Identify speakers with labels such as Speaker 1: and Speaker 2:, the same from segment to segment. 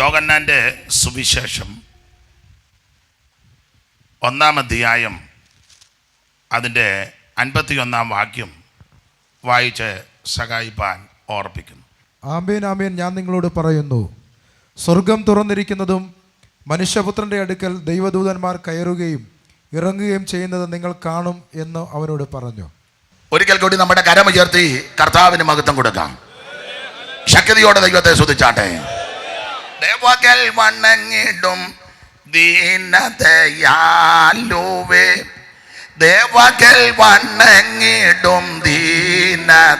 Speaker 1: യോഹന്നാൻ്റെ സുവിശേഷം 1-ാം അധ്യായം അതിൻ്റെ 51-ാം വാക്യം വായിച്ച് സഹായിപ്പാൻ ഓർപ്പിക്കുന്നു.
Speaker 2: ആമേൻ ആമേൻ, ഞാൻ നിങ്ങളോട് പറയുന്നു, സ്വർഗം തുറന്നിരിക്കുന്നതും മനുഷ്യപുത്രൻ്റെ അടുക്കൽ ദൈവദൂതന്മാർ കയറുകയും ഇറങ്ങുകയും ചെയ്യുന്നത് നിങ്ങൾ കാണും എന്ന് അവനോട് പറഞ്ഞു.
Speaker 1: ഒരിക്കൽ കൂടി നമ്മുടെ കരമുയർത്തി കർത്താവിന് മഹത്വം കൊടുക്കാം. ശക്തിയോടെ ദൈവത്തെ സ്തുതിച്ചാട്ടെ. ദേവകൽ വണങ്ങിടും ദീനദയാലുവേ, ദേവകൽ വണങ്ങിടും ദീനദയാലുവേ,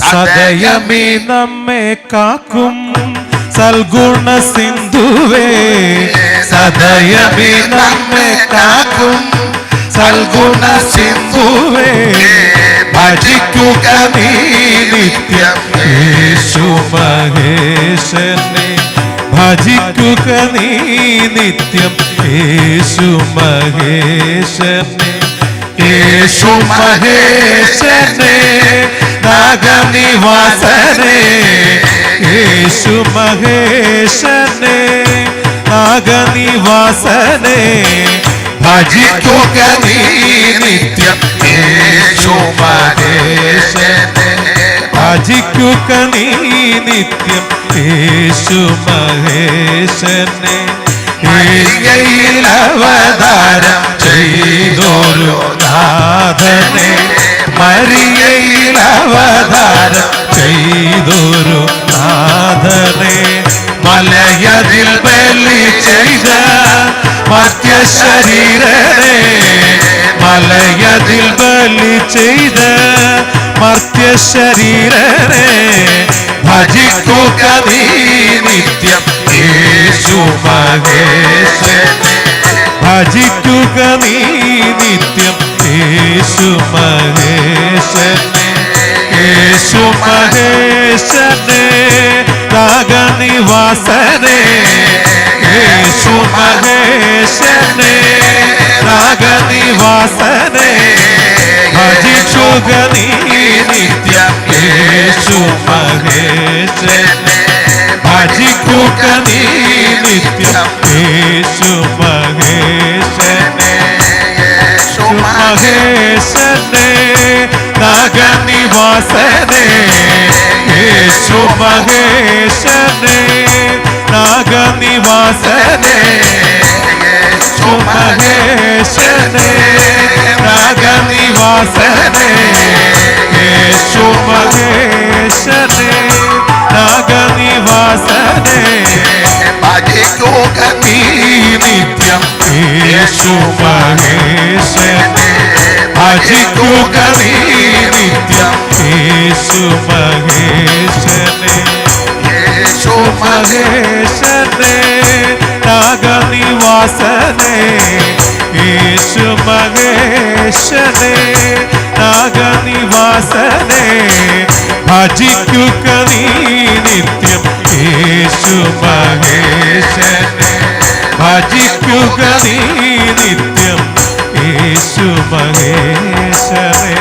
Speaker 3: സദയമേ നമ്മെ കാക്കും സൽഗുണ സിന്ധുവേ, സദയമേ നമ്മെ കാക്കും സൽഗുണ സിന്ധുവേ, ഭജിക്കുക നീ നിത്യം യേശു മഹേശനെ, ഭജിക്കുക നീ നിത്യം യേശു മഹേശനെ, യേശു മഹേശനെ നാഗനിവാസനെ, യേശു മഹേശനെ നാഗനിവാസനെ, ഭജിക്കുക നീ നിത്യം യേശു മഹേശനെ, ഭജിക്കുക നീ നിത്യം യേശു മഹേശനെ. മരിയയിൽ അവതാരം ചെയ്തോരു നാഥനെ, മരിയയിൽ അവതാരം ചെയ്തോരു നാഥനെ, മലയതിൽ ബലി ചെയ്ത മർത്യശരീരനെ, മലയതിൽ ബലി ചെയ്ത മർത്യശരീരനെ, ഭജിക്കുക നീ നിത്യം യേശു മഹേശനെ, ഭജിക്കുക നീ നിത്യം യേശു മഹേശനെ, യേശു മഹേശനെ നാഗനിവാസനെ, യേശു മഹേശനെ നാഗനിവാസനെ, ഭജിക്കുക നീ നിത്യം യേശു മഹേശനെ, ഭജിക്കുക നീ നിത്യം യേശു മഹേശനെ, യേശു മഹേശനെ നാഗനിവാസനെ, യേശു മഹേശനെ നാഗനിവാസനെ, യേശു മഹേശനെ നാഗനിവാസനെ, യേശു മഹേശനെ നാഗനിവാസനെ, ഭജിക്കുക നീ നിത്യം യേശു മഹേശനെ, ഭജിക്കുക നീ നിത്യം യേശു മഹേശനെ, യേശു മഹേശനെ നാഗനിവാസനെ, യേശു മഹേശനെ നാഗനിവാസനെ, ഭജിക്കുക നീ നിത്യം യേശു മഹേശനെ, ഭജിക്കുക നീ നിത്യം യേശു മഹേശനെ.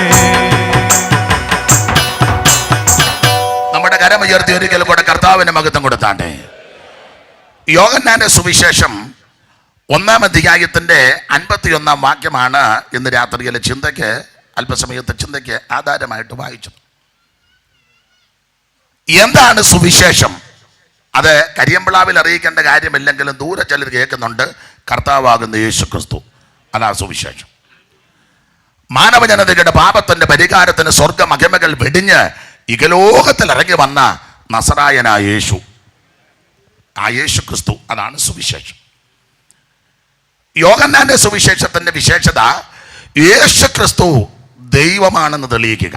Speaker 1: നമ്മുടെ കരമുയർത്തി ഒരിക്കൽ കൂടെ കർത്താവിന് മഹത്വം കൊടുത്താട്ടെ. യോഹന്നാന്റെ സുവിശേഷം 1-ാം അധ്യായത്തിന്റെ 51-ാം വാക്യമാണ് ഇന്ന് രാത്രിയിലെ ചിന്തയ്ക്ക്, അല്പസമയത്തെ ചിന്തയ്ക്ക് ആധാരമായിട്ട് വായിച്ചത്. എന്താണ് സുവിശേഷം? അത് കരിയമ്പിളാവിൽ അറിയിക്കേണ്ട കാര്യമില്ലെങ്കിലും ദൂരെ ചിലർ കേൾക്കുന്നുണ്ട്. കർത്താവാകുന്ന യേശു ക്രിസ്തു, അതാ സുവിശേഷം. മാനവജനതയുടെ പാപത്തിന്റെ പരിഹാരത്തിന് സ്വർഗമഹിമകൾ വെടിഞ്ഞ് ഇകലോകത്തിൽ ഇറങ്ങി വന്ന നസറായനായ യേശു, ആ യേശു ക്രിസ്തു, അതാണ് സുവിശേഷം. യോഹന്നാന്റെ സുവിശേഷത്തിന്റെ വിശേഷത യേശു ക്രിസ്തു ദൈവമാണെന്ന് തെളിയിക്കുക.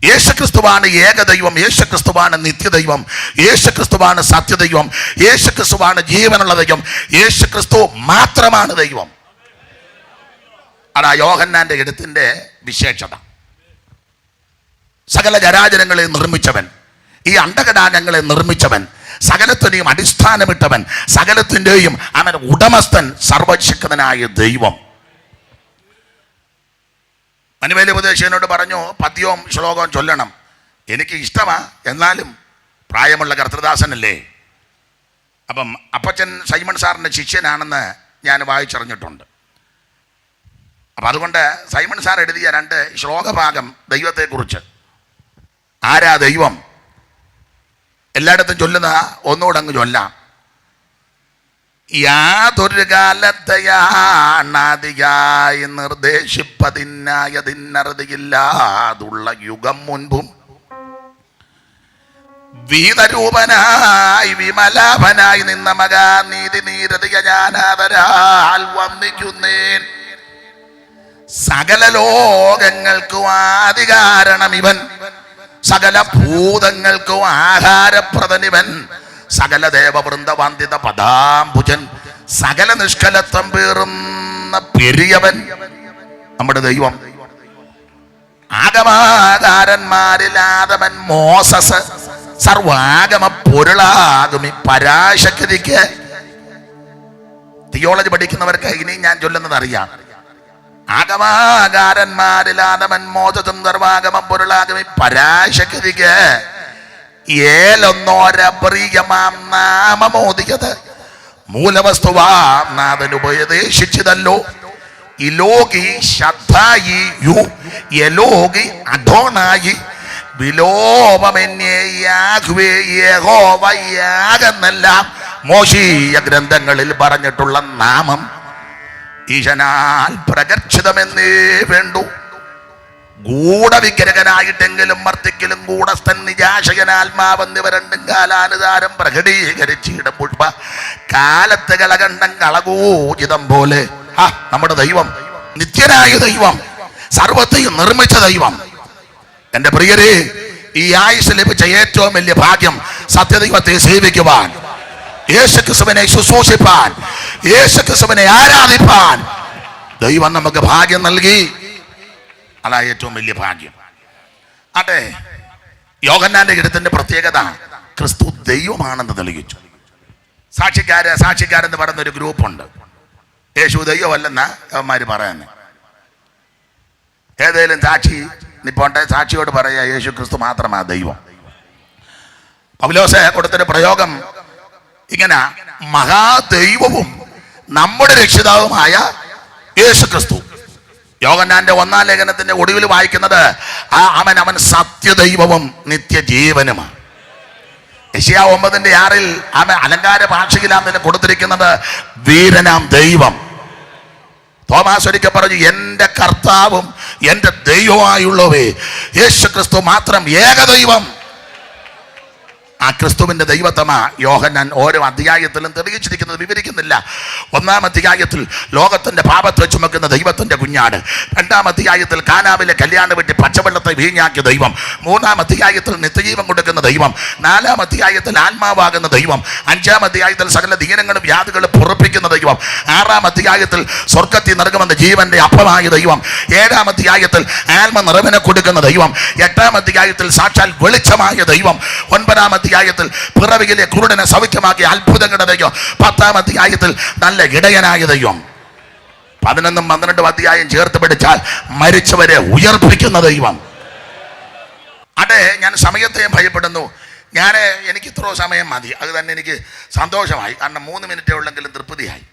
Speaker 1: യേശുക്രിസ്തുവാണ് ഏകദൈവം, യേശുക്രിസ്തുവാണ് നിത്യദൈവം, യേശുക്രിസ്തുവാണ് സത്യദൈവം, യേശുക്രിസ്തുവാണ് ജീവനുള്ള ദൈവം, യേശുക്രിസ്തു മാത്രമാണ് ദൈവം. അതാ യോഹന്നാന്റെ എഴുത്തിന്റെ വിശേഷത. സകല ജരാചരങ്ങളെ നിർമ്മിച്ചവൻ, ഈ അണ്ടകടാകങ്ങളെ നിർമ്മിച്ചവൻ, സകലത്തിനെയും അടിസ്ഥാനമിട്ടവൻ, സകലത്തിൻ്റെയും അവൻ ഉടമസ്ഥൻ, സർവശക്തനായ ദൈവം. മനുവേല ഉപദേശകനോട് പറഞ്ഞു, പദ്യവും ശ്ലോകവും ചൊല്ലണം. എനിക്ക് ഇഷ്ടമാണ്, എന്നാലും പ്രായമുള്ള കർത്തൃദാസനല്ലേ. അപ്പം അപ്പച്ചൻ സൈമൺ സാറിൻ്റെ ശിഷ്യനാണെന്ന് ഞാൻ വായിച്ചറിഞ്ഞിട്ടുണ്ട്. അപ്പം അതുകൊണ്ട് സൈമൺ സാർ എഴുതിയ 2 ശ്ലോകഭാഗം ദൈവത്തെക്കുറിച്ച്, ആരാ ദൈവം, എല്ലായിടത്തും ചൊല്ലുന്ന ഒന്നുകൂടെ അങ്ങ് ചൊല്ലാം. യാതൊരു കാലത്തെയാണാദിയായി നിർദ്ദേശിപ്പതിനായതിനറുതിയില്ലാതുള്ള യുഗം മുൻപും വീതരൂപനായി വിമലാഭനായി നിന്ന മകാനീതി നീരതിയ ഞാനാദരാൽ വന്നിക്കുന്നേൻ. സകല ലോകങ്ങൾക്കും ആദികാരണം ഇവൻ, സകല ഭൂതങ്ങൾക്കും ആഹാരപ്രദനിവൻ, സകല ദേവവൃന്ദവന്ദിത പദാംബുജൻ, സകല നിഷ്കലത്വം പേറുന്ന പെരിയവൻ നമ്മുടെ ദൈവം. ആഗമാകാരന്മാരിലാദവൻ മോസസ്, സർവാഗമ പൊരുളാകും ഈ പരാശക്തിക്ക്. തിയോളജി പഠിക്കുന്നവർക്ക് ഇനിയും ഞാൻ ചൊല്ലുന്നത് അറിയാം. ആഗമാകാരന്മാരിലാദവൻ മോസസും സർവാഗമ പൊരുളാകും ഈ പരാശക്തിക്ക് ഏലൊന്നോരപ്രിയമാം നാമമോദിയത് മൂലവസ്തുവാം നാഥൻ ഉപദേശിച്ചതല്ലോ. ഇലോകി ശബ്ദായി യു യലോകി അധോണായി വിലോപമെന്നെല്ലാം മോശീയ ഗ്രന്ഥങ്ങളിൽ പറഞ്ഞിട്ടുള്ള നാമം ഈശനാൽ പ്രകർഷിതമെന്നേ വേണ്ടു. ഗൂഢവിഗ്രഹനായിട്ടെങ്കിലും മർത്തിക്കലും ഗൂഢസ്ഥൻ നിജാശയനാത്മാവെന്നിവ രണ്ടും കാലാനുസാരം പ്രകടീകരിച്ചിടും പുഷ്പ കാലത്ത് കളകണ്ഠം കളകൂചിതം പോലെ നമ്മുടെ ദൈവം നിത്യനായ ദൈവം, സർവത്തെയും നിർമ്മിച്ച ദൈവം. എൻ്റെ പ്രിയരെ, ഈ ആയുസ് ലഭിച്ച ഏറ്റവും വലിയ ഭാഗ്യം സത്യദൈവത്തെ സേവിക്കുവാൻ, യേശുക്രിസ്തുവിനെ ശുശ്രൂഷിപ്പാൻ, യേശുക്രിസ്തുവിനെ ആരാധിപ്പാൻ ദൈവം നമുക്ക് ഭാഗ്യം നൽകി. അതാ ഏറ്റവും വലിയ ഭാഗ്യം. അതെ, യോഹന്നാന്റെ എഴുത്തിന്റെ പ്രത്യേകത ക്രിസ്തു ദൈവമാണെന്ന് തെളിയിച്ചു. സാക്ഷിക്കാരെന്ന് പറയുന്നൊരു ഗ്രൂപ്പുണ്ട്. യേശു ദൈവമല്ലെന്നാ അവന്മാർ പറയുന്നത്. ഏതേലും സാക്ഷി നിപ്പോട്ടെ, സാക്ഷിയോട് പറയാ യേശു ക്രിസ്തു മാത്രമാ ദൈവം. പൗലോസ് കൊടുത്തൊരു പ്രയോഗം ഇങ്ങനെ, മഹാദൈവവും നമ്മുടെ രക്ഷിതാവുമായ യേശു ക്രിസ്തു. യോഹന്നാന്റെ 1-ാം ലേഖനത്തിന്റെ ഒടുവിൽ വായിക്കുന്നത് അവൻ സത്യദൈവവും നിത്യജീവനുമാണ്. യെശയ്യാ 9:6 അവൻ അലങ്കാര ഭാഷയിലാം തന്നെ കൊടുത്തിരിക്കുന്നത് വീരനാം ദൈവം. തോമാസ് ഒരിക്കൽ പറഞ്ഞു, എൻ്റെ കർത്താവും എൻ്റെ ദൈവമായുള്ളവേ, യേശു ക്രിസ്തു മാത്രം ഏകദൈവം. ആ ക്രിസ്തുവിന്റെ ദൈവത്വമാ യോഹന്നാൻ ഓരോ അധ്യായത്തിലും തെളിയിച്ചിരിക്കുന്നത്. വിവരിക്കുന്നില്ല. 1-ാം അധ്യായത്തിൽ ലോകത്തിന്റെ പാപത്തെ ചുമക്കുന്ന ദൈവത്തിന്റെ കുഞ്ഞാട്, 2-ാം അധ്യായത്തിൽ കാനാവിലെ കല്യാണ വീട്ടിൽ പച്ചവെള്ളത്തെ വീഞ്ഞാക്കിയ ദൈവം, 3-ാം അധ്യായത്തിൽ നിത്യജീവൻ കൊടുക്കുന്ന ദൈവം, 4-ാം അധ്യായത്തിൽ ആത്മാവാകുന്ന ദൈവം, 5-ാം അധ്യായത്തിൽ സകല ദീനങ്ങളും വ്യാധികളും പുറപ്പിക്കുന്ന ദൈവം, 6-ാം അധ്യായത്തിൽ സ്വർഗത്തിൽ നൽകുമെന്ന ജീവന്റെ അപ്പമായ ദൈവം, 7-ാം അധ്യായത്തിൽ ആത്മ നിറവിനെ കൊടുക്കുന്ന ദൈവം, 8-ാം അധ്യായത്തിൽ സാക്ഷാൽ വെളിച്ചമായ ദൈവം, 9-ാം അധ്യായത്തിൽ പിറവിയിലെ കുരുടനെ സൗഖ്യമാക്കിയ അത്ഭുതങ്ങളുടെ ദൈവം, 10-ാം അധ്യായത്തിൽ നല്ല ഇടയനായ ദൈവം, 11ഉം 12ഉം അധ്യായം ചേർത്ത് പിടിച്ചാൽ മരിച്ചവരെ ഉയർപ്പിക്കുന്ന ദൈവം. അതെ, ഞാൻ സമയത്തെ ഭയപ്പെടുന്നു. എനിക്ക് ഇത്രയോ സമയം മതി, അത് തന്നെ എനിക്ക് സന്തോഷമായി. കാരണം 3 മിനിറ്റേ ഉള്ളെങ്കിലും തൃപ്തിയായി.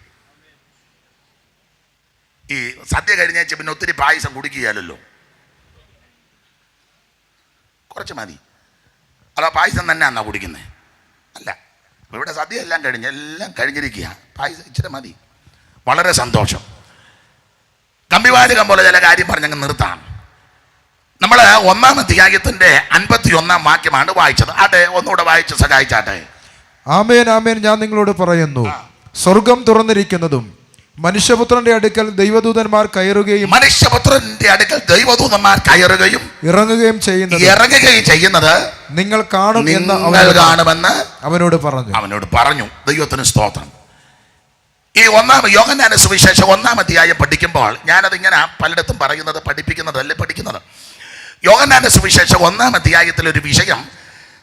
Speaker 1: ഈ സദ്യ കഴിഞ്ഞേച്ച് പിന്നെ ഒത്തിരി പായസം കുടിക്കുകയല്ലോ, കുറച്ച് മതി. അതോ പായസം തന്നെ എന്നാ കുടിക്കുന്നത്? അല്ല, ഇവിടെ സദ്യ എല്ലാം കഴിഞ്ഞിരിക്കുക, പായസം ഇച്ചിരി മതി. വളരെ സന്തോഷം. കമ്പിവാചകം പോലെ ചില കാര്യം പറഞ്ഞങ്ങ് നിർത്താം. നമ്മൾ 1-ാം അധ്യായത്തിന്റെ 51-ാം വാക്യമാണ് വായിച്ചത്. അതെ, ഒന്നുകൂടെ വായിച്ച് സഹായിച്ചാട്ടെ.
Speaker 2: ആമേൻ ആമേൻ, ഞാൻ നിങ്ങളോട് പറയുന്നു, സ്വർഗം തുറന്നിരിക്കുന്നതും മനുഷ്യപുത്രന്റെ അടുക്കൽ ദൈവദൂതന്മാർ കയറുകയും ഇറങ്ങുകയും ചെയ്യുന്നത് നിങ്ങൾ കാണുമെന്ന് അവനോട്
Speaker 1: പറഞ്ഞു. ദൈവത്തിന് സ്തോത്രം. ഈ യോഹന്നാന്റെ സുവിശേഷം 1-ാം അധ്യായം പഠിക്കുമ്പോൾ, ഞാനത് ഇങ്ങനെ പലയിടത്തും പഠിപ്പിക്കുന്നത് യോഹന്നാന്റെ സുവിശേഷം 1-ാം അധ്യായത്തിൽ ഒരു വിഷയം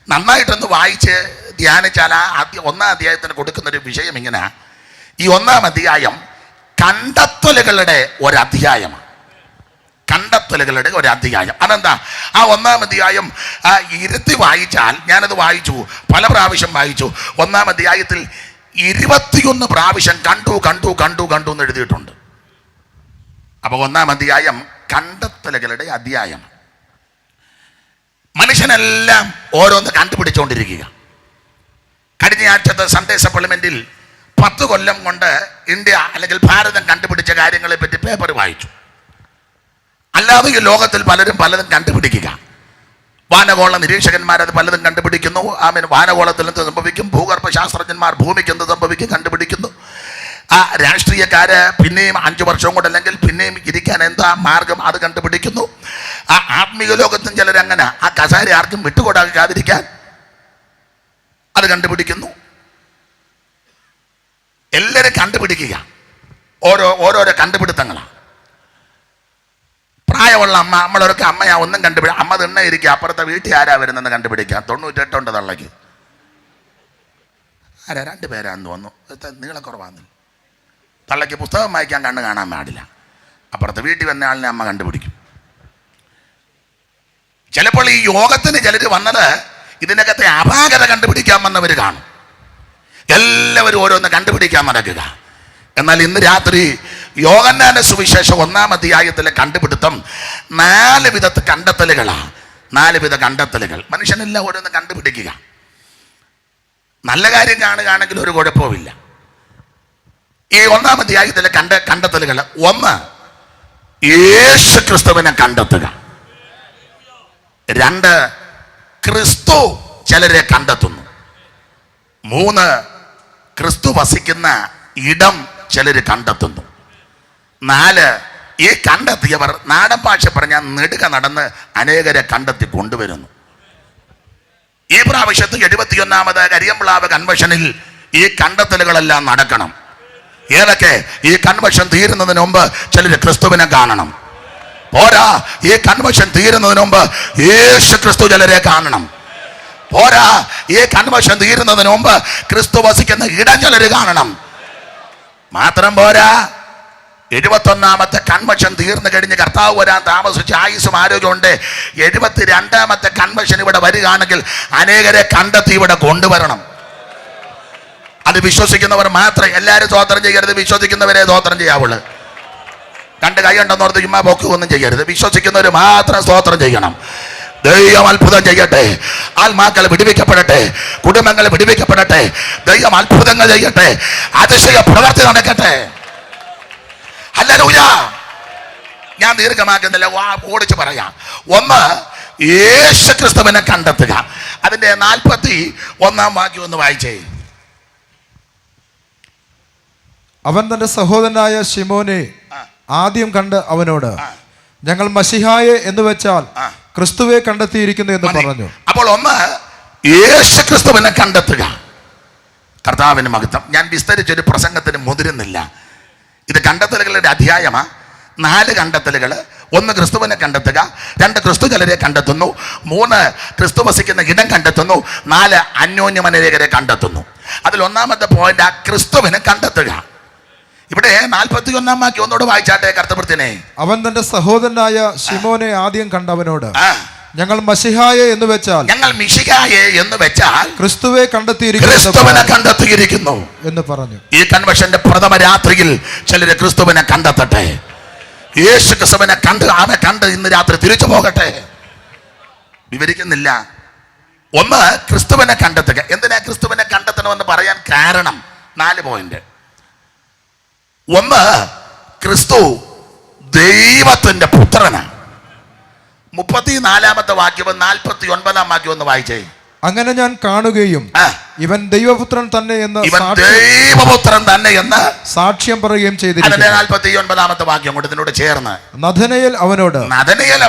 Speaker 1: നന്നായിട്ടൊന്ന് വായിച്ച് ധ്യാനിച്ചാൽ 1-ാം അധ്യായത്തിന് കൊടുക്കുന്ന ഒരു വിഷയം ഇങ്ങനെ, ഈ 1-ാം അധ്യായം കണ്ടെത്തലുകളുടെ ഒരധ്യായമാണ്. കണ്ടെത്തലുകളുടെ ഒരു അധ്യായം. അതെന്താ? ആ 1-ാം അധ്യായം ഇരുത്തി വായിച്ചാൽ, ഞാനത് വായിച്ചു, പല പ്രാവശ്യം വായിച്ചു. 1-ാം അധ്യായത്തിൽ 21 പ്രാവശ്യം കണ്ടു കണ്ടു കണ്ടു കണ്ടു എന്ന് എഴുതിയിട്ടുണ്ട്. അപ്പൊ 1-ാം അധ്യായം കണ്ടെത്തലുകളുടെ അധ്യായം. മനുഷ്യനെല്ലാം ഓരോന്ന് കണ്ടുപിടിച്ചുകൊണ്ടിരിക്കുക. കഴിഞ്ഞ ആഴ്ചത്തെ സൺഡേ സപ്ലിമെന്റിൽ 10 കൊല്ലം കൊണ്ട് ഇന്ത്യ അല്ലെങ്കിൽ ഭാരതം കണ്ടുപിടിച്ച കാര്യങ്ങളെ പറ്റി പേപ്പർ വായിച്ചു. അല്ലാതെ ഈ ലോകത്തിൽ പലരും പലതും കണ്ടുപിടിക്കുക. വാനഗോള നിരീക്ഷകന്മാരത് പലതും കണ്ടുപിടിക്കുന്നു. വാനഗോളത്തിൽ എന്ത് സംഭവിക്കും, ഭൂഗർഭ ശാസ്ത്രജ്ഞന്മാർ ഭൂമിക്ക് എന്ത് സംഭവിക്കും കണ്ടുപിടിക്കുന്നു. ആ രാഷ്ട്രീയക്കാര് പിന്നെയും 5 വർഷവും കൂടെ അല്ലെങ്കിൽ പിന്നെയും ഇരിക്കാൻ എന്താ മാർഗം അത് കണ്ടുപിടിക്കുന്നു. ആ ആത്മീയ ലോകത്തും ചിലരങ്ങനെ ആ കസാര ആർക്കും വിട്ടുകൊടുക്കാതിരിക്കാൻ അത് കണ്ടുപിടിക്കുന്നു. എല്ലാവരും കണ്ടുപിടിക്കുക, ഓരോരോ കണ്ടുപിടുത്തങ്ങളാണ്. പ്രായമുള്ള നമ്മളൊക്കെ അമ്മയാ ഒന്നും അമ്മ തിണ്ണ ഇരിക്കുക, അപ്പുറത്തെ വീട്ടിൽ ആരാ വരുന്നെന്ന് കണ്ടുപിടിക്കാം. 98 ഉണ്ട് തള്ളക്ക്. ആരാ? 2 പേരാന്ന് തോന്നുന്നു. നീളക്കുറവാന്ന്. തള്ളക്ക് പുസ്തകം വായിക്കാൻ കണ്ണ് കാണാൻ പാടില്ല. അപ്പുറത്തെ വീട്ടിൽ വന്ന ആളിനെ അമ്മ കണ്ടുപിടിക്കും. ചിലപ്പോൾ ഈ യോഗത്തിന് ചിലർ വന്നത് ഇതിനകത്തെ അപാകത കണ്ടുപിടിക്കാൻ വന്നവർ കാണും. എല്ലാവരും ഓരോന്ന് കണ്ടുപിടിക്കാൻ നടക്കുക. എന്നാൽ ഇന്ന് രാത്രി യോഹന്നാന്റെ സുവിശേഷം 1-ാം അധ്യായത്തിലെ കണ്ടുപിടുത്തം 4 വിധത്തെ കണ്ടെത്തലുകളാണ്. 4 വിധ കണ്ടെത്തലുകൾ. മനുഷ്യനെല്ലാം ഓരോന്ന് കണ്ടുപിടിക്കുക. നല്ല കാര്യം കാണുകയാണെങ്കിൽ ഒരു കുഴപ്പവുമില്ല. ഈ 1-ാം അധ്യായത്തിലെ കണ്ടെത്തലുകൾ: 1, യേശു ക്രിസ്തുവിനെ കണ്ടെത്തുക. 2, ക്രിസ്തു ചിലരെ കണ്ടെത്തുന്നു. 3, ക്രിസ്തു വസിക്കുന്ന ഇടം ചിലർ കണ്ടെത്തുന്നു. 4, ഈ കണ്ടെത്തിയവർ നാടൻ ഭാഷ പറഞ്ഞാൽ നെടുക നടന്ന് അനേകരെ കണ്ടെത്തി കൊണ്ടുവരുന്നു. ഈ പ്രാവശ്യത്ത് 71-ാമത് കരിയമ്പ്ലാവ് കൺവെൻഷനിൽ ഈ കണ്ടെത്തലുകളെല്ലാം നടക്കണം. ഏതൊക്കെ? ഈ കൺവെൻഷൻ തീരുന്നതിന് മുമ്പ് ചിലർ ക്രിസ്തുവിനെ കാണണം. പോരാ, ഈ കൺവെൻഷൻ തീരുന്നതിന് മുമ്പ് യേശു ക്രിസ്തു ചിലരെ കാണണം. പോരാ, ഈ കൺവെൻഷൻ തീരുന്നതിന് മുമ്പ് ക്രിസ്തു വസിക്കുന്ന ഇടം ചിലര് കാണണം. മാത്രം പോരാ, 71-ാമത്തെ കൺവെൻഷൻ തീർന്നു കഴിഞ്ഞ് കർത്താവ് വരാൻ താമസിച്ച് ആയുസ്സും ആരോഗ്യമുണ്ട്. 72-ാമത്തെ കൺവെൻഷൻ ഇവിടെ വരികയാണെങ്കിൽ അനേകരെ കണ്ടെത്തി ഇവിടെ കൊണ്ടുവരണം. അത് വിശ്വസിക്കുന്നവർ മാത്രം. എല്ലാവരും സ്തോത്രം ചെയ്യരുത്, വിശ്വസിക്കുന്നവരെ സ്തോത്രം ചെയ്യാവുള്ളൂ. 2 കൈ ഉണ്ടെന്നോർത്ത് ചുമ്മാ പൊക്കുകയൊന്നും ചെയ്യരുത്. വിശ്വസിക്കുന്നവർ മാത്രം സ്തോത്രം ചെയ്യണം. ദൈവം അത്ഭുതം ചെയ്യട്ടെ. ആത്മാക്കൾ വിടുവിക്കപ്പെടട്ടെ, കുടുംബങ്ങൾ വിടുവിക്കപ്പെടട്ടെ. ദൈവം അത്ഭുതങ്ങൾ ചെയ്യട്ടെ, അതിശയ പ്രവൃത്തി നടക്കട്ടെ. ഹല്ലേലൂയ. ഞാൻ ദീർഘമാക്കുന്നില്ല, ഓടിച്ച് പറയാം. 1, യേശു ക്രിസ്തുവിനെ കണ്ടെത്തുക. അതിന്റെ 41-ാം വാക്യം ഒന്ന് വായിച്ചേ.
Speaker 2: അവൻ തന്റെ സഹോദരനായ ശിമോനെ ആദ്യം കണ്ട് അവനോട്, ഞങ്ങൾ മശിഹായെ എന്ന് വെച്ചാൽ ക്രിസ്തുവെ കണ്ടെത്തിയിരിക്കുന്നു എന്ന് പറഞ്ഞു.
Speaker 1: അപ്പോൾ 1, യേശു ക്രിസ്തുവിനെ കണ്ടെത്തുക. കർത്താവിന് മഹത്വം. ഞാൻ വിസ്തരിച്ചൊരു പ്രസംഗത്തിന് മുതിരുന്നില്ല. ഇത് കണ്ടെത്തലുകളുടെ അധ്യായമാ. 4 കണ്ടെത്തലുകൾ. 1, ക്രിസ്തുവിനെ കണ്ടെത്തുക. 2, ക്രിസ്തു ചിലരെ കണ്ടെത്തുന്നു. 3, ക്രിസ്തു വസിക്കുന്ന ഇടം കണ്ടെത്തുന്നു. 4, അന്യോന്യമനേകരെ കണ്ടെത്തുന്നു. അതിൽ 1-ാമത്തെ പോയിന്റ് ക്രിസ്തുവിനെ കണ്ടെത്തുക. ഇവിടെ 41-ാം വാക്യം ഒന്നോട് വായിച്ചാട്ടെ കർത്തവൃത്തിനെ.
Speaker 2: അവൻ തന്റെ സഹോദരനായ ശിമോനെ ആദ്യം കണ്ടവനോട്, ഞങ്ങൾ മശിഹായെ എന്ന് വെച്ചാൽ,
Speaker 1: ഞങ്ങൾ മിശിഹായെ എന്ന് വെച്ചാൽ
Speaker 2: ക്രിസ്തുവെ
Speaker 1: കണ്ടെത്തിയിരിക്കുന്നു
Speaker 2: എന്ന് പറഞ്ഞു. ഈ
Speaker 1: കൺവെൻഷന്റെ പ്രഥമ രാത്രിയിൽ ചിലര് ക്രിസ്തുവിനെ കണ്ടെത്തട്ടെ. യേശു ക്രിസ്തുവിനെ കണ്ട് ഇന്ന് രാത്രി തിരിച്ചു പോകട്ടെ. വിവരിക്കുന്നില്ല. 1, ക്രിസ്തുവിനെ കണ്ടെത്തുക. എന്തിനാ ക്രിസ്തുവിനെ കണ്ടെത്തണമെന്ന് പറയാൻ കാരണം 4 പോയിന്റ്. 1, ക്രിസ്തു ദൈവത്തിന്റെ പുത്രനാണ്. 34-ാമത്തെ വാക്യവും 49-ാം വാക്യം ഒന്ന് വായിച്ചേ.
Speaker 2: അങ്ങനെ ഞാൻ കാണുകയും ഇവൻ ദൈവപുത്രൻ തന്നെ എന്ന് സാക്ഷ്യം പറയുകയും ചെയ്തിരിക്കുന്നു.
Speaker 1: 49-ാമത്തെ വാക്യം കൊണ്ട് ഇതിനോട് ചേർന്ന്
Speaker 2: നഥനയേൽ അവനോട്,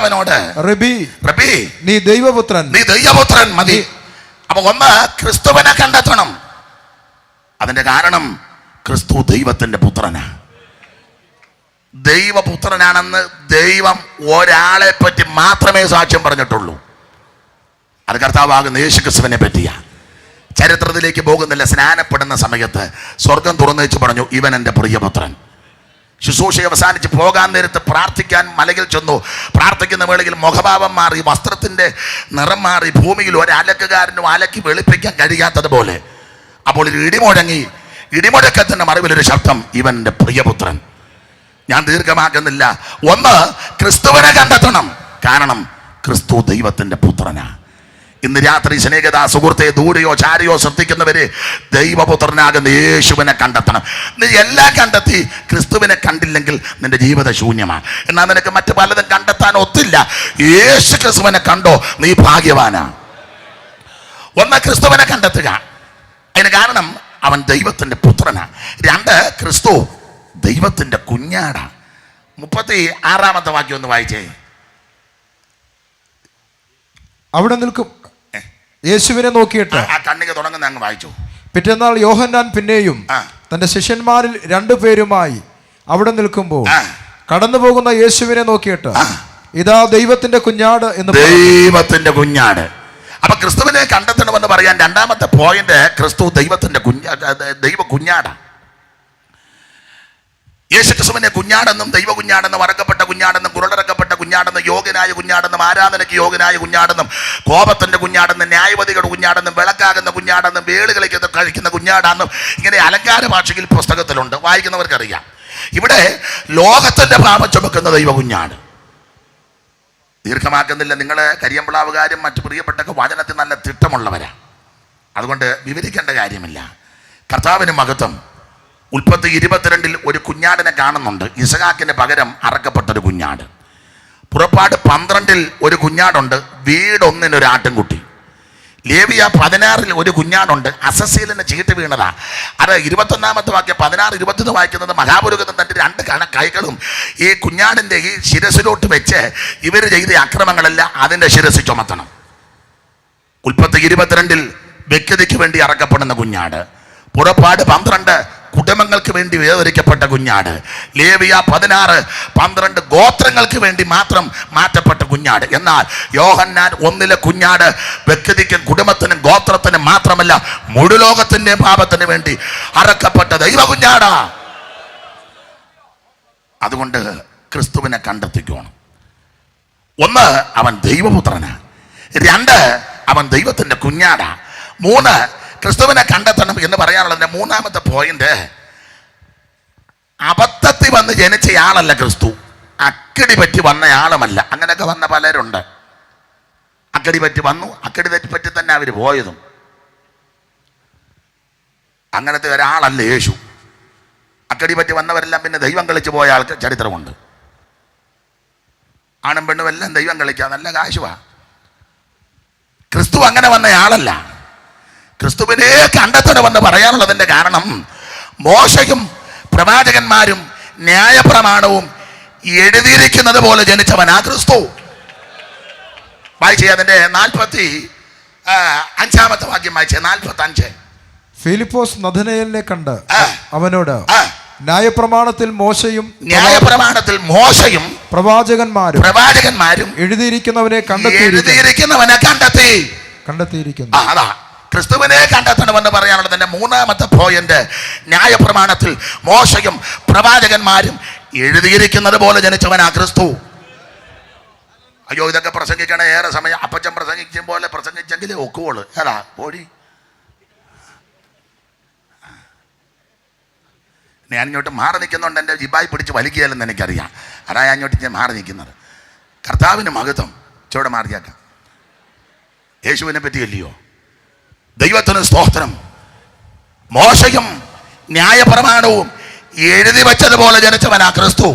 Speaker 2: റബ്ബി, നീ ദൈവപുത്രൻ
Speaker 1: മതി. അപ്പൊ 1, ക്രിസ്തുവിനെ കണ്ടെത്തണം. അതിന്റെ കാരണം ക്രിസ്തു ദൈവത്തിന്റെ പുത്രനാണ്. ദൈവപുത്രനാണെന്ന് ദൈവം ഒരാളെ പറ്റി മാത്രമേ സാക്ഷ്യം പറഞ്ഞിട്ടുള്ളൂ. അത് കർത്താവാകുന്ന യേശു ക്രിസ്തുവിനെ പറ്റിയാ. ചരിത്രത്തിലേക്ക് പോകുന്നില്ല. സ്നാനപ്പെടുന്ന സമയത്ത് സ്വർഗം തുറന്നു വെച്ച് പറഞ്ഞു, ഇവൻ എൻ്റെ പ്രിയപുത്രൻ. ശുശ്രൂഷ അവസാനിച്ച് പോകാൻ നേരത്ത് പ്രാർത്ഥിക്കാൻ മലയിൽ ചെന്നു. പ്രാർത്ഥിക്കുന്ന വേളയിൽ മുഖഭാവം മാറി, വസ്ത്രത്തിൻ്റെ നിറം മാറി, ഭൂമിയിൽ ഒരലക്കുകാരനും അലക്കി വെളുപ്പിക്കാൻ കഴിയാത്തതുപോലെ. അപ്പോൾ ഒരു ഇടിമുഴങ്ങി. ഇടിമുഴക്കത്തിൻ്റെ മറവിലൊരു ശബ്ദം, ഇവൻ്റെ പ്രിയപുത്രൻ. ഞാൻ ദീർഘമാക്കുന്നില്ല. ഒന്ന്, ക്രിസ്തുവിനെ കണ്ടെത്തണം. കാരണം ക്രിസ്തു ദൈവത്തിൻ്റെ പുത്രനാണ്. ഇന്ന് രാത്രി സ്നേഹിത സുഹൃത്തെ, ദൂരെയോ ചാരിയോ ശ്രദ്ധിക്കുന്നവരെ, ദൈവപുത്രനാകുന്ന യേശുവിനെ കണ്ടെത്തണം. നീ എല്ലാം കണ്ടെത്തി ക്രിസ്തുവിനെ കണ്ടില്ലെങ്കിൽ നിന്റെ ജീവിത ശൂന്യമാണ്. എന്നാൽ നിനക്ക് മറ്റു പലതും കണ്ടെത്താൻ ഒത്തില്ല. യേശു ക്രിസ്തുവിനെ കണ്ടോ, നീ ഭാഗ്യവാനാ. ഒന്ന്, ക്രിസ്തുവിനെ കണ്ടെത്തുക. അതിന് കാരണം അവൻ ദൈവത്തിൻ്റെ പുത്രനാണ്. രണ്ട്, ക്രിസ്തു ദൈവത്തിൻ്റെ കുഞ്ഞാടാണ്. 36 വാക്യം ഒന്ന് വായിച്ചേ.
Speaker 2: അവിടെ നിൽക്കും യേശുവിനെ നോക്കിയിട്ട്
Speaker 1: ആ കണ്ണിക തുടങ്ങുന്ന അങ്ങ് വായിച്ചു.
Speaker 2: പിറ്റേന്നാൾ യോഹന്നാൻ പിന്നെയും തന്റെ ശിഷ്യന്മാരിൽ 2 പേരുമായി അവിടെ നിൽക്കുമ്പോൾ കടന്നു പോകുന്ന യേശുവിനെ നോക്കിയിട്ട്, ഇതാ ദൈവത്തിന്റെ കുഞ്ഞാട് എന്ന്.
Speaker 1: ദൈവത്തിന്റെ കുഞ്ഞാട്. അപ്പൊ ക്രിസ്തുവിനെ കണ്ടെത്തണമെന്ന് പറയാൻ രണ്ടാമത്തെ പോയിന്റ്, ക്രിസ്തു ദൈവത്തിന്റെ ദൈവ കുഞ്ഞാടാ. യേശു ക്രിസ്തുവിനെ കുഞ്ഞാടെന്നും ദൈവ കുഞ്ഞാടെന്നും അറക്കപ്പെട്ട കുഞ്ഞാടെന്നും കുരുടറക്കപ്പെട്ട കുഞ്ഞാടെന്നും യോഗ്യനായ കുഞ്ഞാടെന്നും ആരാധനയ്ക്ക് യോഗ്യനായ കുഞ്ഞാടെന്നും കോപത്തിന്റെ കുഞ്ഞാടെന്നും ന്യായവതികളുടെ കുഞ്ഞാടെന്നും വിളക്കാകുന്ന കുഞ്ഞാടെന്നും വേളുകളിലേക്ക് കഴിക്കുന്ന കുഞ്ഞാടാണെന്നും ഇങ്ങനെ അലങ്കാര ഭാഷയിൽ പുസ്തകത്തിലുണ്ട്, വായിക്കുന്നവർക്കറിയാം. ഇവിടെ ലോകത്തിന്റെ പാപം ചുമക്കുന്ന ദൈവ കുഞ്ഞാട്. ദീർഘമാക്കുന്നില്ല. നിങ്ങൾ കരിയമ്പിളാവുകാരും മറ്റു പ്രിയപ്പെട്ടൊക്കെ വചനത്തിൽ നല്ല തിട്ടമുള്ളവരാ, അതുകൊണ്ട് വിവരിക്കേണ്ട കാര്യമില്ല. കർത്താവിന് മഹത്വം. ഉൽപ്പത്തി 22 ഒരു കുഞ്ഞാടിനെ കാണുന്നുണ്ട്, ഇസഹാക്കിന് പകരം അറക്കപ്പെട്ടൊരു കുഞ്ഞാട്. പുറപ്പാട് 12 ഒരു കുഞ്ഞാടുണ്ട്, വീട് 1 ഒരു ആട്ടിൻകുട്ടി. ലേവിയ 16 ഒരു കുഞ്ഞാടുണ്ട്, അസസ്സീലിന് ചീട്ട് വീണതാ. അത് 21 വാക്യം 16-21 വായിക്കുന്നത്, മഹാപുരോഹിതൻ തൻ്റെ 2 കൈകളും ഈ കുഞ്ഞാടിൻ്റെ ഈ ശിരസിലോട്ട് വെച്ച് ഇവർ ചെയ്ത അക്രമങ്ങളെല്ലാം അതിൻ്റെ ശിരസ് ചുമത്തണം. ഉൽപ്പത്തി 22 വ്യക്തിക്ക് വേണ്ടി അറക്കപ്പെടുന്ന കുഞ്ഞാട്. പുറപ്പാട് 12 കുടുംബങ്ങൾക്ക് വേണ്ടി വേദനിക്കപ്പെട്ട കുഞ്ഞാട്. ലേവിയ 16-12 ഗോത്രങ്ങൾക്ക് വേണ്ടി മാത്രം മാറ്റപ്പെട്ട കുഞ്ഞാട്. എന്നാൽ യോഹന്നാൻ 1 കുഞ്ഞാട് വ്യക്തിക്കും കുടുംബത്തിനും ഗോത്രത്തിനും മാത്രമല്ല, മുഴുലോകത്തിന്റെ പാപത്തിന് വേണ്ടി അറക്കപ്പെട്ട ദൈവ കുഞ്ഞാടാ. അതുകൊണ്ട് ക്രിസ്തുവിനെ കണ്ടെത്തിക്കണം. 1, അവൻ ദൈവപുത്രനാണ്. 2, അവൻ ദൈവത്തിന്റെ കുഞ്ഞാടാ. 3, ക്രിസ്തുവിനെ കണ്ടെത്തണം എന്ന് പറയാനുള്ളതിന്റെ 3ാമത്തെ പോയിന്റ്, അബദ്ധത്തിൽ വന്ന് ജനിച്ചയാളല്ല ക്രിസ്തു, അക്കടി പറ്റി വന്നയാളുമല്ല. അങ്ങനെയൊക്കെ വന്ന പലരുണ്ട്. അക്കടി പറ്റി വന്നു, അക്കടി പറ്റി തന്നെ അവർ പോയതും. അങ്ങനത്തെ ഒരാളല്ല യേശു. അക്കടി പറ്റി വന്നവരെല്ലാം പിന്നെ ദൈവം കളിച്ച് പോയ ആൾക്ക് ചരിത്രമുണ്ട്. ആണും പെണ്ണും എല്ലാം ദൈവം കളിക്കുക, നല്ല കാശുവാ. ക്രിസ്തു അങ്ങനെ വന്നയാളല്ല. ക്രിസ്തുവിനെ കണ്ടെത്തണമെന്ന് പറയാനുള്ളതിന്റെ കാരണം, മോശയും പ്രവാചകന്മാരും ന്യായപ്രമാണവും എഴുതിയിരിക്കുന്നത് പോലെ ജനിച്ചവനാ ക്രിസ്തു. വായിച്ചേ അതിന്റെ 45 വാക്യം വായിച്ചേ. 45.
Speaker 2: ഫിലിപ്പോസ് നഥനയേലിനെ കണ്ട് അവനോട്, ന്യായപ്രമാണത്തിൽ മോശയും പ്രവാചകന്മാരും എഴുതിയിരിക്കുന്നവനെ കണ്ടെത്തിയിരിക്കുന്നു.
Speaker 1: അതാ ക്രിസ്തുവിനെ കണ്ടെത്തണമെന്ന് പറയാനുള്ളതിന്റെ 3ാമത്തെ പോയിന്റ്. ന്യായപ്രമാണത്തിൽ മോശയും പ്രവാചകന്മാരും എഴുതിയിരിക്കുന്നത് പോലെ ജനിച്ചവനാ ക്രിസ്തു. അയ്യോ, ഇതൊക്കെ പ്രസംഗിക്കണ ഏറെ സമയം അപ്പച്ചൻ പ്രസംഗിക്കും പോലെ പ്രസംഗിച്ചെങ്കിലേ ഒക്കുവോള്. ഏതാ ഓടി ഞാൻ ഇങ്ങോട്ട് മാറി നിൽക്കുന്നുണ്ട്, എൻ്റെ ജിബായി പിടിച്ച് വലിക്കുകയല്ലെന്ന് എനിക്കറിയാം. അതാ ഞാൻ ഇങ്ങോട്ട് ഞാൻ മാറി നിൽക്കുന്നത്. കർത്താവിന് മഹത്വം. ചുവടെ മാറിയാക്കാം. യേശുവിനെ പറ്റിയല്ലയോ? ദൈവത്തിന് സ്തോത്രം. മോശയും ന്യായപ്രമാണവും എഴുതി വെച്ചതുപോലെ ജനിച്ചവനാ ക്രിസ്തു.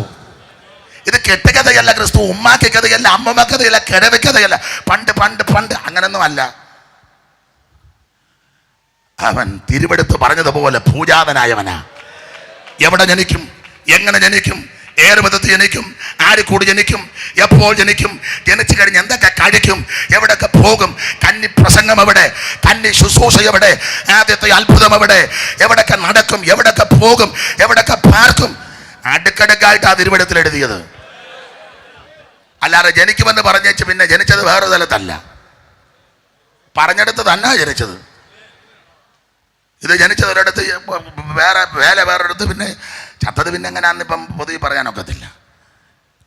Speaker 1: ഇത് കെട്ടുകഥയല്ല ക്രിസ്തു, ഉമ്മാക്കി കഥയല്ല, അമ്മമ്മ കഥയല്ല, കിടവിക്കഥയല്ല. പണ്ട് പണ്ട് പണ്ട് അങ്ങനൊന്നും അല്ല. അവൻ തിരുവെടുത്ത് പറഞ്ഞതുപോലെ പൂജാതനായവനാ. എവിടെ ജനിക്കും, എങ്ങനെ ജനിക്കും, ഏത് വിധത്തിൽ ജനിക്കും, ആര് കൂടി ജനിക്കും, എപ്പോൾ ജനിക്കും, ജനിച്ചു കഴിഞ്ഞ് എന്തൊക്കെ കഴിക്കും, എവിടെയൊക്കെ പോകും, കന്നി പ്രസംഗം എവിടെ, കന്നി ശുശ്രൂഷ എവിടെ, ആദ്യത്തെ അത്ഭുതം എവിടെ, എവിടെയൊക്കെ നടക്കും, എവിടെയൊക്കെ പോകും, എവിടെയൊക്കെ പാർക്കും, അടുക്കടുക്കായിട്ട് ആ തിരുവെടുത്തിൽ എഴുതിയത്. അല്ലാതെ ജനിക്കുമെന്ന് പറഞ്ഞേച്ച് പിന്നെ ജനിച്ചത് വേറെ സ്ഥലത്തല്ല, പറഞ്ഞെടുത്ത് തന്നെ ജനിച്ചത്. ഇത് ജനിച്ചത് ഒരിടത്ത്, വേറൊരിടത്ത്, പിന്നെ ചത്ത അത് പിന്നെ എങ്ങനെയാണെന്നിപ്പം പൊതുവെ പറയാനൊക്കത്തില്ല.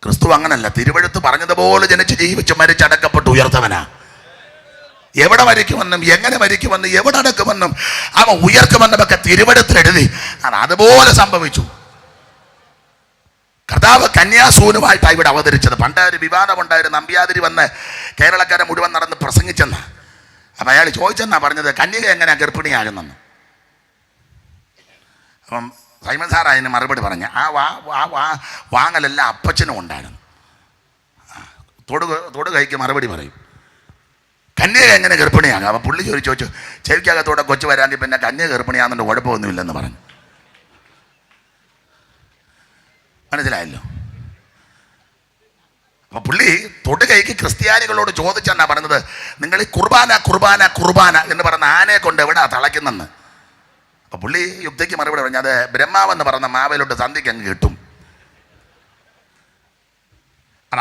Speaker 1: ക്രിസ്തു അങ്ങനല്ല. തിരുവെഴുത്ത് പറഞ്ഞതുപോലെ ജനിച്ച് ജീവിച്ച് മരിച്ചടക്കപ്പെട്ട് ഉയർത്തവനാ. എവിടെ മരിക്കുമെന്നും എങ്ങനെ മരിക്കുമെന്നും എവിടെ അടക്കുമെന്നും അവൻ ഉയർക്കുമെന്നുമൊക്കെ തിരുവെഴുത്തിൽ എഴുതി. അതുപോലെ സംഭവിച്ചു. കർത്താവ് കന്യാസൂനുമായിട്ടാണ് ഇവിടെ അവതരിച്ചത്. പണ്ട് ഒരു വിവാദമുണ്ടായിരുന്നു. നമ്പ്യാതിരി വന്ന് കേരളക്കാരെ മുഴുവൻ നടന്ന് പ്രസംഗിച്ചെന്ന്. അപ്പം അയാൾ ചോദിച്ചെന്നാ പറഞ്ഞത്, കന്യക എങ്ങനെയാണ് ഗർഭിണിയാകുന്നെന്ന്. അപ്പം സൈമൻ സാർ അതിന് മറുപടി പറഞ്ഞ്, വാങ്ങലെല്ലാം അപ്പച്ചനും ഉണ്ടായിരുന്നു. തൊടു കൈക്ക് മറുപടി പറയും, കന്യക എങ്ങനെ ഗർഭിണിയാകും. അപ്പം പുള്ളി ചോദിച്ചു, ചെവിക്കകത്തോടെ കൊച്ചു വരാമെങ്കിൽ പിന്നെ കന്യക ഗർഭിണിയാകുന്നുണ്ട്, കുഴപ്പമൊന്നുമില്ലെന്ന് പറഞ്ഞു. മനസ്സിലായല്ലോ. അപ്പൊ പുള്ളി തൊടുകൈക്ക് ക്രിസ്ത്യാനികളോട് ചോദിച്ചെന്നാ പറഞ്ഞത്, നിങ്ങൾ ഈ കുർബാന കുർബാന കുർബാന എന്ന് പറഞ്ഞ ആനയെ കൊണ്ട് എവിടാ തളയ്ക്കുന്നെന്ന്. അപ്പൊ പുള്ളി യുക്തിക്ക് മറുപടി പറഞ്ഞു, അത് ബ്രഹ്മാവെന്ന് പറഞ്ഞ മാവേലോട്ട് സന്ധിക്ക് അങ്ങ് കിട്ടും.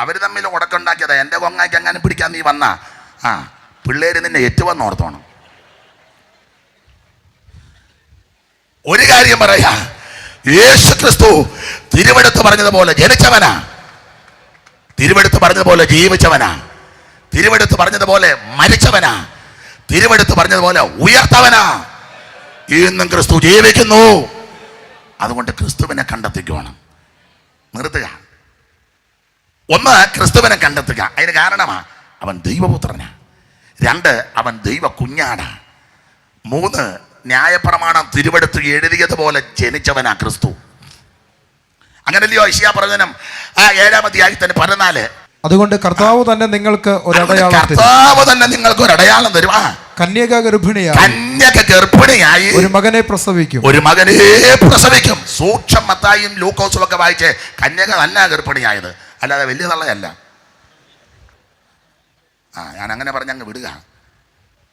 Speaker 1: അവർ തമ്മിൽ ഉടക്കുണ്ടാക്കിയതാ. എൻ്റെ കൊങ്ങായ്ക്ക് അങ്ങനെ പിടിക്കാൻ നീ വന്നാ പിള്ളേര് നിന്നെ ഏറ്റുവന്ന് ഓർത്തോണം. ഒരു കാര്യം പറയാ, യേശു ക്രിസ്തു തിരുവെടുത്ത് പറഞ്ഞതുപോലെ ജനിച്ചവനാ, തിരുവെടുത്ത് പറഞ്ഞതുപോലെ ജീവിച്ചവനാ, തിരുവെടുത്ത് പറഞ്ഞതുപോലെ മരിച്ചവനാ, തിരുവെടുത്ത് പറഞ്ഞതുപോലെ ഉയർത്തവനാ. ഇന്നും ക്രിസ്തു ജീവിക്കുന്നു. അതുകൊണ്ട് ക്രിസ്തുവിനെ കണ്ടെത്തിക്കണം. നിർത്തുക. ഒന്ന്, ക്രിസ്തുവിനെ കണ്ടെത്തുക. അതിന് കാരണമാ അവൻ ദൈവപുത്രനാ. 2, അവൻ ദൈവ കുഞ്ഞാടാ. 3, ന്യായപ്രമാണം തിരുവെടുത്ത് എഴുതിയതുപോലെ ജനിച്ചവനാ ക്രിസ്തു. അങ്ങനല്ലയോ യശയ്യാ പ്രവചനം 7-ാം അധ്യായത്തിന് 14.
Speaker 2: അതുകൊണ്ട് കർത്താവ് തന്നെ നിങ്ങൾക്ക് ഒരു
Speaker 1: അടയാളം തരും.
Speaker 2: കന്യക
Speaker 1: ഗർഭിണിയായി
Speaker 2: ഒരു മകനെ പ്രസവിക്കും.
Speaker 1: സൂക്ഷം മത്തായിയും ലൂക്കോസും ഒക്കെ വായിച്ച് കന്യക തന്നെ ഗർഭിണിയായത്, അല്ലാതെ വലിയ തള്ളയല്ല. ഞാൻ അങ്ങനെ പറഞ്ഞങ്ങ് വിടുക.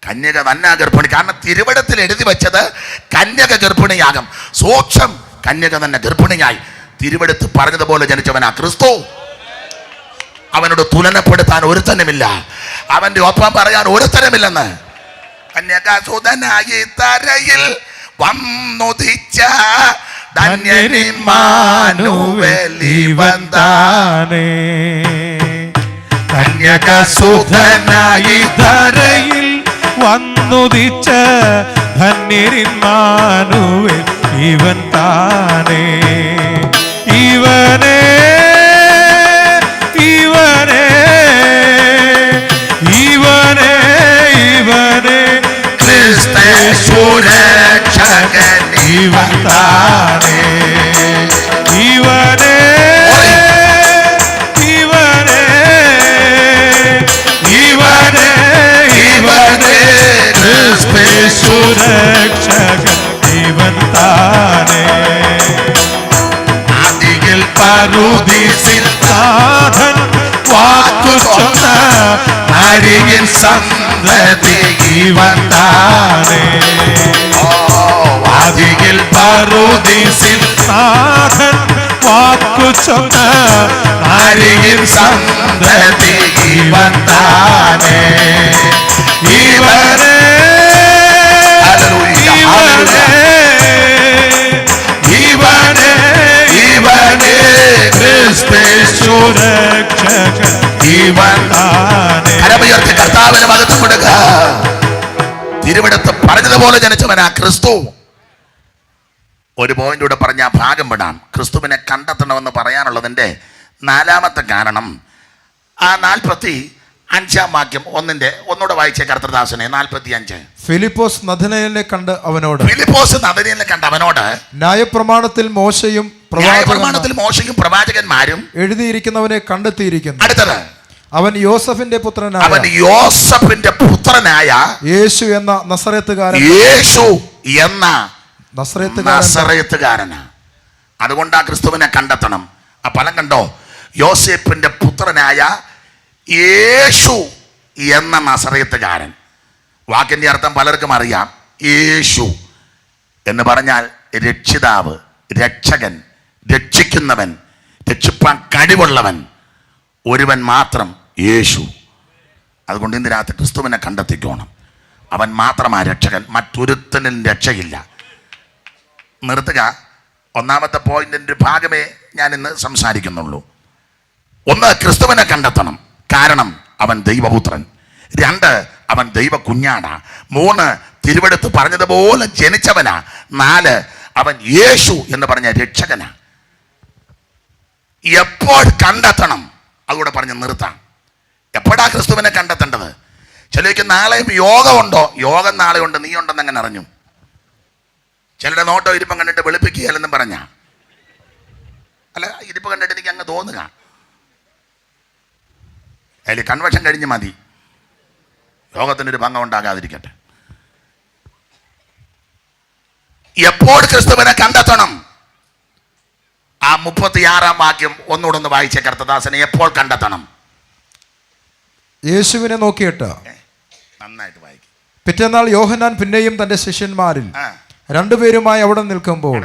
Speaker 1: കന്യക തന്നെ ഗർഭിണി. കാരണം തിരുവെഴുത്തിൽ എഴുതി വെച്ചത് കന്യക ഗർഭിണിയാകും. സൂക്ഷം കന്യക തന്നെ ഗർഭിണിയായി തിരുവെഴുത്ത് പറഞ്ഞതുപോലെ ജനിച്ചവനാ ക്രിസ്തു. അവനോട് തുലനപ്പെടുത്താൻ ഒരുത്തനുമില്ല, അവന്റെ ഒപ്പം പറയാൻ ഒരുത്തനുമില്ലെന്ന്. കന്യകാസുതനായി തരയിൽ വന്നുദിച്ച
Speaker 3: കന്യകാസുതനായി ധരയിൽ വന്നുദിച്ച ധന്യരിന്മാനുവേൽ ഇവൻ താനേ. ഇവനെ ഇവനെ ഇവനെ ഇവനെ
Speaker 1: ക്രിസ്തുരക്ഷകൻ
Speaker 3: ഇവൻ താനേ. ഇവനെ ഇവനെ ഇവനെ ഇവനെ ക്രിസ്തുരക്ഷകൻ ഇവൻ താനേ. പറുദീസിൽ നാഥൻ വാക്കു ചൊന്ന അരികിൻ സന്തതി ഇവൻ താനേ. വാതികിൽ പറുദീസിൽ നാഥൻ വാക്കു ചൊന്ന അരികിൻ സന്തതി ഇവൻ താനേ. ഇവനെ ഇവനെ ഇവനെ ഇവനെ ക്രിസ്തുരക്ഷകൻ ഇവൻ താനേ.
Speaker 1: കരമുയർത്തി കർത്താവിന് മഹത്വം കൊടുക്കുക. തിരുവെടുത്ത് പറഞ്ഞതുപോലെ ജനിച്ചവനാ ക്രിസ്തു. ഒരു പോയിന്റൂടെ പറഞ്ഞ ഭാഗം വിടാം. ക്രിസ്തുവിനെ കണ്ടെത്തണമെന്ന് പറയാനുള്ളതിൻ്റെ 4ാമത്തെ കാരണം 45-ാം വാക്യം ഒന്നുകൂടെ വായിച്ചേ കർത്തൃദാസനെ. 45.
Speaker 2: ഫിലിപ്പോസ് നഥനയേലിനെ കണ്ട് അവനോട് ന്യായപ്രമാണത്തിൽ മോശയും പ്രവാചകന്മാരും എഴുതിയിരിക്കുന്നവനെ കണ്ടെത്തിയിരിക്കുന്നു.
Speaker 1: അടുത്തത്,
Speaker 2: അവൻ യോസഫിന്റെ
Speaker 1: പുത്രനായ
Speaker 2: യേശു എന്ന
Speaker 1: നസറേത്തുകാരനാ. അതുകൊണ്ടാ ക്രിസ്തുവിനെ കണ്ടെത്തണം. ആ ഫലം കണ്ടോ? യോസേപ്പിന്റെ പുത്രനായ യേശു എന്ന നസറേത്തുകാരൻ. വാക്കിന്റെ അർത്ഥം പലർക്കും അറിയാം. യേശു എന്ന് പറഞ്ഞാൽ രക്ഷിതാവ്, രക്ഷകൻ, രക്ഷിക്കുന്നവൻ, രക്ഷിപ്പാൻ കഴിവുള്ളവൻ. ഒരുവൻ മാത്രം, യേശു. അതുകൊണ്ട് ഇന്ന് രാത്രി ക്രിസ്തുവിനെ കണ്ടെത്തിക്കോണം. അവൻ മാത്രമാ രക്ഷകൻ, മറ്റൊരുത്തനും രക്ഷയില്ല. നിർത്തുക. ഒന്നാമത്തെ പോയിന്റിൻ്റെ ഒരു ഭാഗമേ ഞാൻ ഇന്ന് സംസാരിക്കുന്നുള്ളൂ. ഒന്ന്, ക്രിസ്തുവിനെ കണ്ടെത്തണം, കാരണം അവൻ ദൈവപുത്രൻ. 2, അവൻ ദൈവ കുഞ്ഞാണ്. 3, തിരുവെടുത്ത് പറഞ്ഞതുപോലെ ജനിച്ചവനാ. 4, അവൻ യേശു എന്ന് പറഞ്ഞ രക്ഷകനാ. എപ്പോൾ കണ്ടെത്തണം? അതുകൂടെ പറഞ്ഞ് നിർത്താം. എപ്പോഴാ ക്രിസ്തുവിനെ കണ്ടെത്തേണ്ടത്? ചിലർക്ക് നാളെയും യോഗമുണ്ടോ? യോഗം നാളെ ഉണ്ട്, നീ ഉണ്ടെന്ന് എങ്ങനെ അറിഞ്ഞു? ചിലരുടെ നോട്ടോ ഇരിപ്പം കണ്ടിട്ട് വെളുപ്പിക്കുകയല്ലെന്നും പറഞ്ഞ അല്ല, ഇരിപ്പ് കണ്ടിട്ട് എനിക്ക് അങ്ങ് തോന്നുക അതിൽ കൺവെൻഷൻ കഴിഞ്ഞ് മതി, യോഗത്തിനൊരു ഭംഗം ഉണ്ടാകാതിരിക്കട്ടെ. എപ്പോൾ ക്രിസ്തുവിനെ കണ്ടെത്തണം? ആ 36-ാം വാക്യം ഒന്നുകൂടെ ഒന്ന് വായിച്ചേ കർത്തദാസനെ. എപ്പോൾ കണ്ടെത്തണം?
Speaker 2: യേശുവിനെ നോക്കിയിട്ട്.
Speaker 1: നന്നായിട്ട് വായിക്കും.
Speaker 2: പിറ്റേന്നാൾ യോഹന്നാൻ പിന്നെയും തന്റെ ശിഷ്യന്മാരിൽ രണ്ടുപേരുമായി അവിടെ നിൽക്കുമ്പോൾ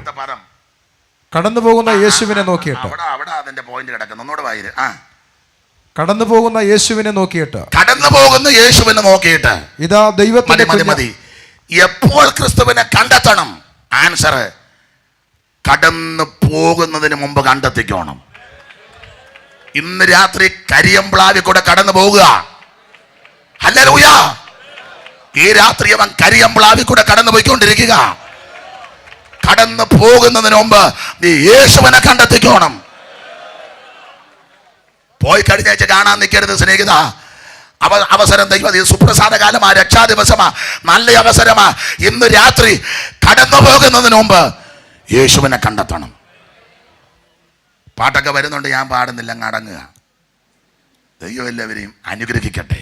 Speaker 2: കടന്നു പോകുന്ന യേശുവിനെ നോക്കിയിട്ട്.
Speaker 1: അവിടെ അതിന്റെ പോയിന്റ് കിടക്കുന്നു, ഒന്നുകൂടെ വായിര്.
Speaker 2: കടന്നു പോകുന്ന യേശുവിനെ നോക്കിയിട്ട്.
Speaker 1: കടന്നു പോകുന്ന യേശുവിനെ നോക്കിയിട്ട്.
Speaker 2: ഇതാ ദൈവത്തിന്റെ
Speaker 1: മതി. എപ്പോൾ ക്രിസ്തുവിനെ കണ്ടെത്തണം? ആൻസർ, കടന്നു പോകുന്നതിന് മുമ്പ് കണ്ടെത്തിക്കോണം. ഇന്ന് രാത്രി കരിയമ്പ്ലാവിൽ കൂടെ കടന്നു പോകുക. ഹല്ലേലൂയ. ഈ രാത്രി അവൻ കരിയമ്പ്ലാവിൽ കൂടെ കടന്നു പോയിക്കൊണ്ടിരിക്കുക. കടന്നു പോകുന്നതിന് മുമ്പ് നീ യേശുവിനെ കണ്ടെത്തിക്കോണം. പോയി കഴിഞ്ഞ ആഴ്ച കാണാൻ നിൽക്കരുത് സ്നേഹിത. അവസരം ദൈവം, സുപ്രസാദ കാലമാ, രക്ഷാ ദിവസമാ, നല്ല അവസരമാ. ഇന്ന് രാത്രി കടന്നു പോകുന്നതിന് മുമ്പ് യേശുവിനെ കണ്ടെത്തണം. പാട്ടൊക്കെ വരുന്നുണ്ട്, ഞാൻ പാടുന്നില്ല, അങ്ങ് അടങ്ങുക. ദൈവം എല്ലാവരെയും അനുഗ്രഹിക്കട്ടെ.